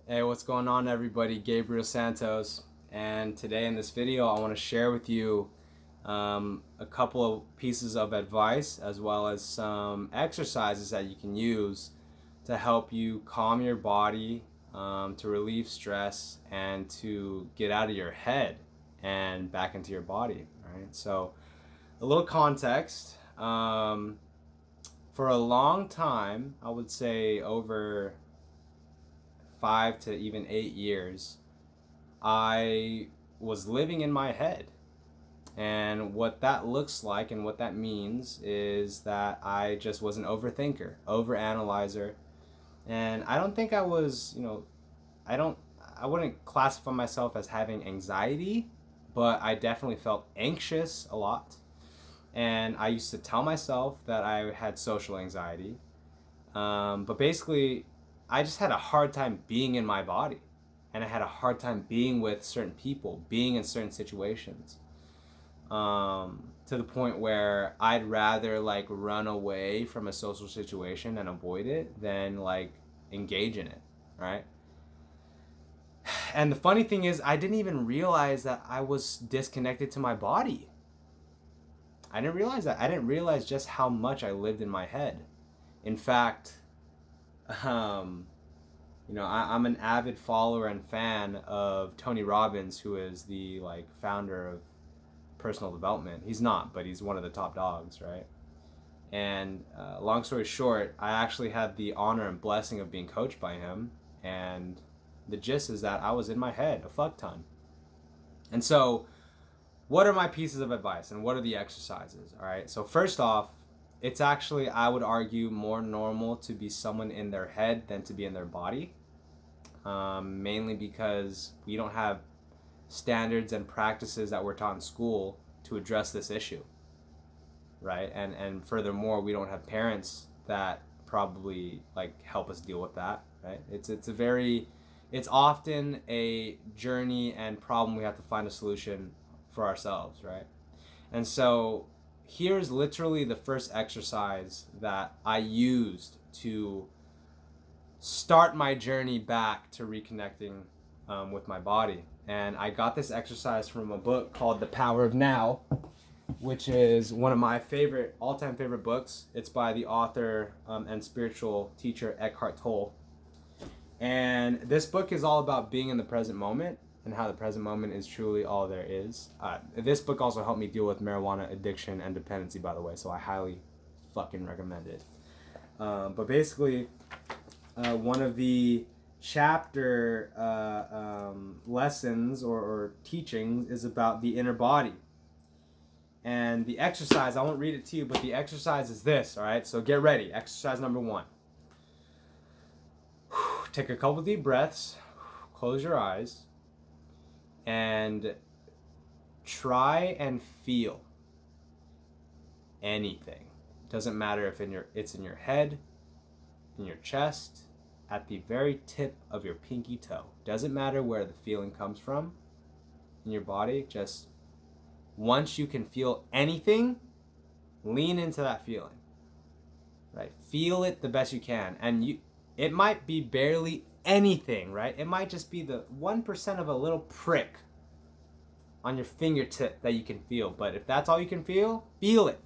Hey, what's going on, everybody? Gabriel Santos, and today in this video, I want to share with you a couple of pieces of advice as well as some exercises that you can use to help you calm your body, to relieve stress, and to get out of your head and back into your body. Right. So, a little context. For a long time, I would say over 5 to even 8 years, I was living in my head. And what that looks like and what that means is that I just was an overthinker, overanalyzer. And I don't think I was, I wouldn't classify myself as having anxiety, but I definitely felt anxious a lot. And I used to tell myself that I had social anxiety. But basically, I just had a hard time being in my body. And I had a hard time being with certain people, being in certain situations. To the point where I'd rather like run away from a social situation and avoid it than like engage in it, right? And the funny thing is, I didn't even realize that I was disconnected to my body. I didn't realize that. I didn't realize just how much I lived in my head. In fact, I'm an avid follower and fan of Tony Robbins, who is the like founder of personal development. He's not, but he's one of the top dogs, right? And long story short, I actually had the honor and blessing of being coached by him. And the gist is that I was in my head a fuck ton. And so, what are my pieces of advice and what are the exercises? All right. So, first off, it's actually, I would argue, more normal to be someone in their head than to be in their body. Mainly because we don't have standards and practices that we're taught in school to address this issue, right? And furthermore, we don't have parents that probably like help us deal with that, right? It's often a journey and problem we have to find a solution for ourselves, right? And so here's literally the first exercise that I used to start my journey back to reconnecting with my body. And I got this exercise from a book called The Power of Now, which is one of my all-time favorite books. It's by the author and spiritual teacher Eckhart Tolle. And this book is all about being in the present moment and how the present moment is truly all there is. This book also helped me deal with marijuana addiction and dependency, by the way, so I highly fucking recommend it. But basically, one of the chapter lessons or teachings is about the inner body. And the exercise, I won't read it to you, but the exercise is this, all right? So get ready. Exercise number 1. Take a couple deep breaths, close your eyes, and try and feel anything. Doesn't matter if it's in your head, in your chest, at the very tip of your pinky toe. Doesn't matter where the feeling comes from in your body. Just once you can feel anything, lean into that feeling. Right? Feel it the best you can. And it might be barely anything, right? It might just be the 1% of a little prick on your fingertip that you can feel. But if that's all you can feel it.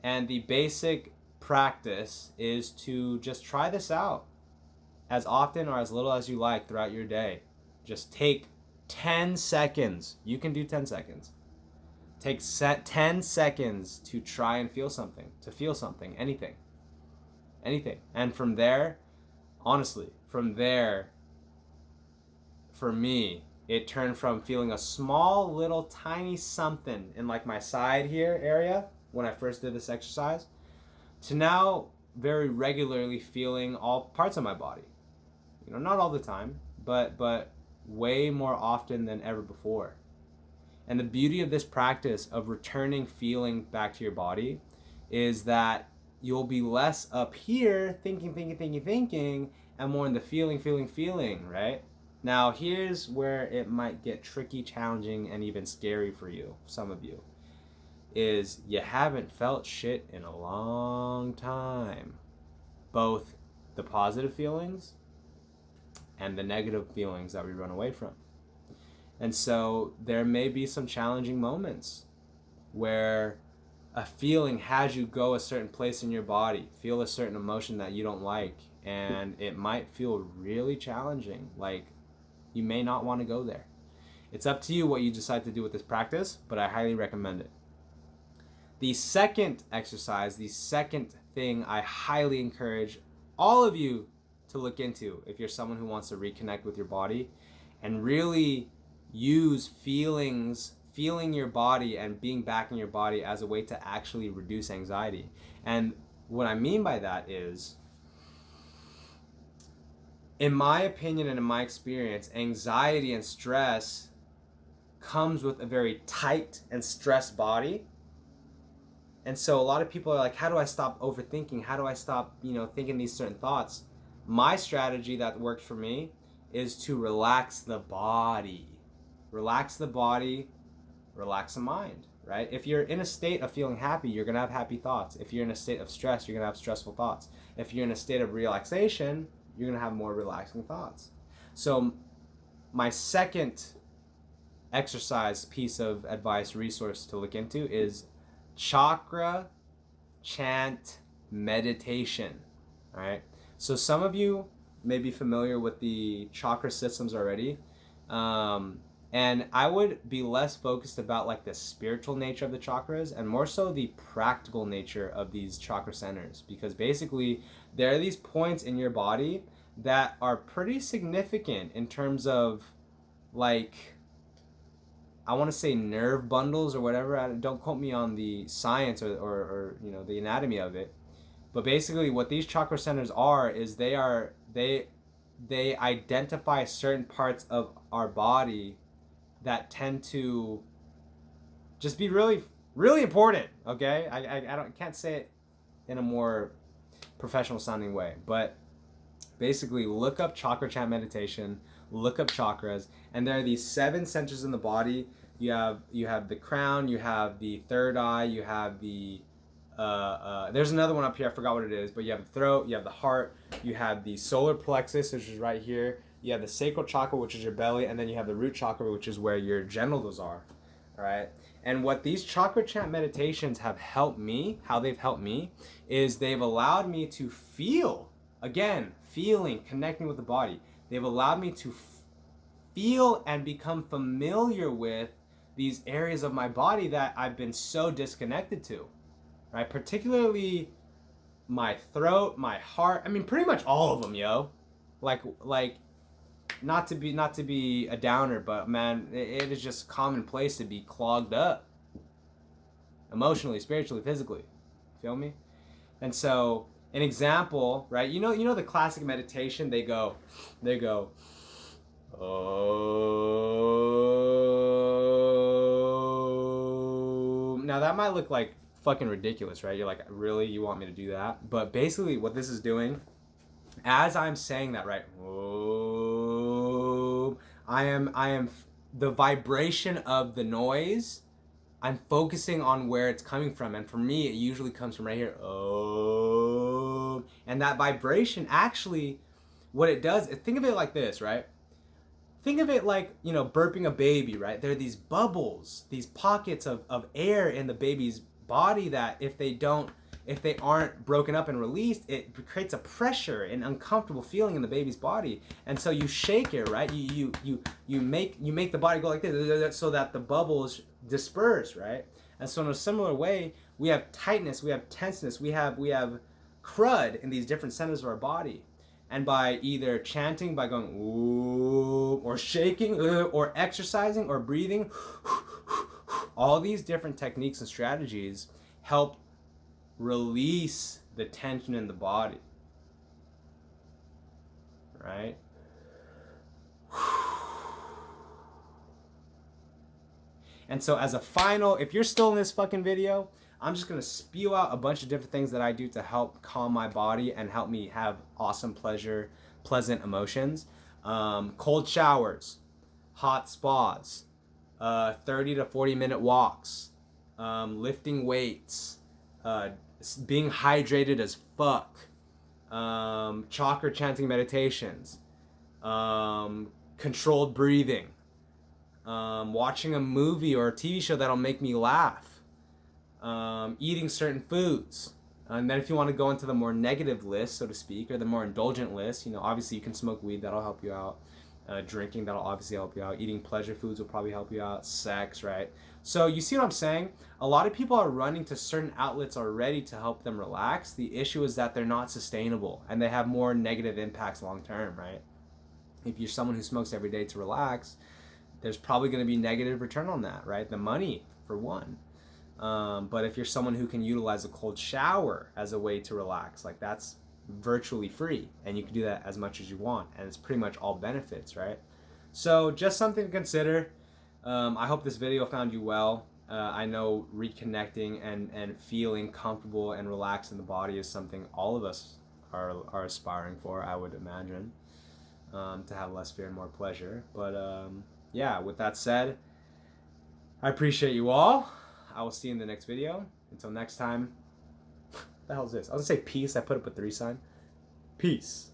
And the basic practice is to just try this out as often or as little as you like throughout your day. Just take 10 seconds. You can do 10 seconds. Take 10 seconds to try and feel something, anything. And from there, honestly, for me, it turned from feeling a small little tiny something in like my side here area when I first did this exercise to now very regularly feeling all parts of my body. Not all the time, but way more often than ever before. And the beauty of this practice of returning feeling back to your body is that you'll be less up here thinking, and more in the feeling, right? Now, here's where it might get tricky, challenging, and even scary for you, some of you, is you haven't felt shit in a long time. Both the positive feelings and the negative feelings that we run away from. And so there may be some challenging moments where a feeling has you go a certain place in your body, feel a certain emotion that you don't like, and it might feel really challenging. Like, you may not want to go there. It's up to you what you decide to do with this practice, but I highly recommend it. The second exercise, the second thing I highly encourage all of you to look into if you're someone who wants to reconnect with your body and really use feeling your body and being back in your body as a way to actually reduce anxiety. And what I mean by that is, in my opinion and in my experience, anxiety and stress comes with a very tight and stressed body. And so a lot of people are like, how do I stop overthinking? How do I stop, thinking these certain thoughts? My strategy that worked for me is to relax the body. Relax the body, relax the mind, right? If you're in a state of feeling happy, you're going to have happy thoughts. If you're in a state of stress, you're going to have stressful thoughts. If you're in a state of relaxation, you're going to have more relaxing thoughts. So my second exercise piece of advice, resource to look into is chakra chant meditation. All right. So some of you may be familiar with the chakra systems already. And I would be less focused about like the spiritual nature of the chakras and more so the practical nature of these chakra centers, because basically there are these points in your body that are pretty significant in terms of, like, I want to say nerve bundles or whatever. Don't quote me on the science or the anatomy of it. But basically what these chakra centers are is they identify certain parts of our body that tend to just be really, really important. Okay, I can't say it in a more professional sounding way, but basically look up chakra chant meditation, look up chakras, and there are these 7 centers in the body. You have the crown, you have the third eye, you have the there's another one up here, I forgot what it is, but you have the throat, you have the heart, you have the solar plexus, which is right here, you have the sacral chakra, which is your belly, and then you have the root chakra, which is where your genitals are. All right. And what these chakra chant meditations have helped me, how they've helped me, is they've allowed me to feel, again, feeling, connecting with the body. They've allowed me to feel and become familiar with these areas of my body that I've been so disconnected to, right? Particularly my throat, my heart. I mean, pretty much all of them, yo. Like, not to be a downer, but man, it is just commonplace to be clogged up, emotionally, spiritually, physically. Feel me? And so, an example, right? You know the classic meditation. They go, oh. Now that might look like fucking ridiculous, right? You're like, really? You want me to do that? But basically, what this is doing, as I'm saying that, right? Oh, I am the vibration of the noise. I'm focusing on where it's coming from, and for me, it usually comes from right here. Oh, and that vibration actually, what it does, think of it like this, right? Think of it like, burping a baby, right? There are these bubbles, these pockets of air in the baby's body that if they aren't broken up and released, it creates a pressure and uncomfortable feeling in the baby's body. And so you shake it, right? You make the body go like this so that the bubbles disperse, right? And so in a similar way, we have tightness, we have tenseness, we have crud in these different centers of our body. And by either chanting, by going ooh, or shaking, or exercising, or breathing, all these different techniques and strategies help release the tension in the body, right? And so as a final, if you're still in this fucking video, I'm just going to spew out a bunch of different things that I do to help calm my body and help me have awesome, pleasant emotions. Cold showers, hot spas, 30 to 40 minute walks, lifting weights, being hydrated as fuck, chakra chanting meditations, controlled breathing, watching a movie or a TV show that'll make me laugh, eating certain foods. And then if you want to go into the more negative list, so to speak, or the more indulgent list, you know, obviously you can smoke weed, that'll help you out. Drinking, that'll obviously help you out. Eating pleasure foods will probably help you out. Sex, right? So you see what I'm saying? A lot of people are running to certain outlets already to help them relax. The issue is that they're not sustainable and they have more negative impacts long term, right? If you're someone who smokes every day to relax, there's probably going to be negative return on that, right? The money, for one. But if you're someone who can utilize a cold shower as a way to relax, like that's virtually free, and you can do that as much as you want, and it's pretty much all benefits, right? So just something to consider. I hope this video found you well. I know reconnecting and feeling comfortable and relaxed in the body is something all of us are aspiring for, I would imagine, to have less fear and more pleasure. But yeah, with that said, I appreciate you all. I will see you in the next video. Until next time, what the hell is this? I was gonna say peace. I put up a 3 sign. Peace.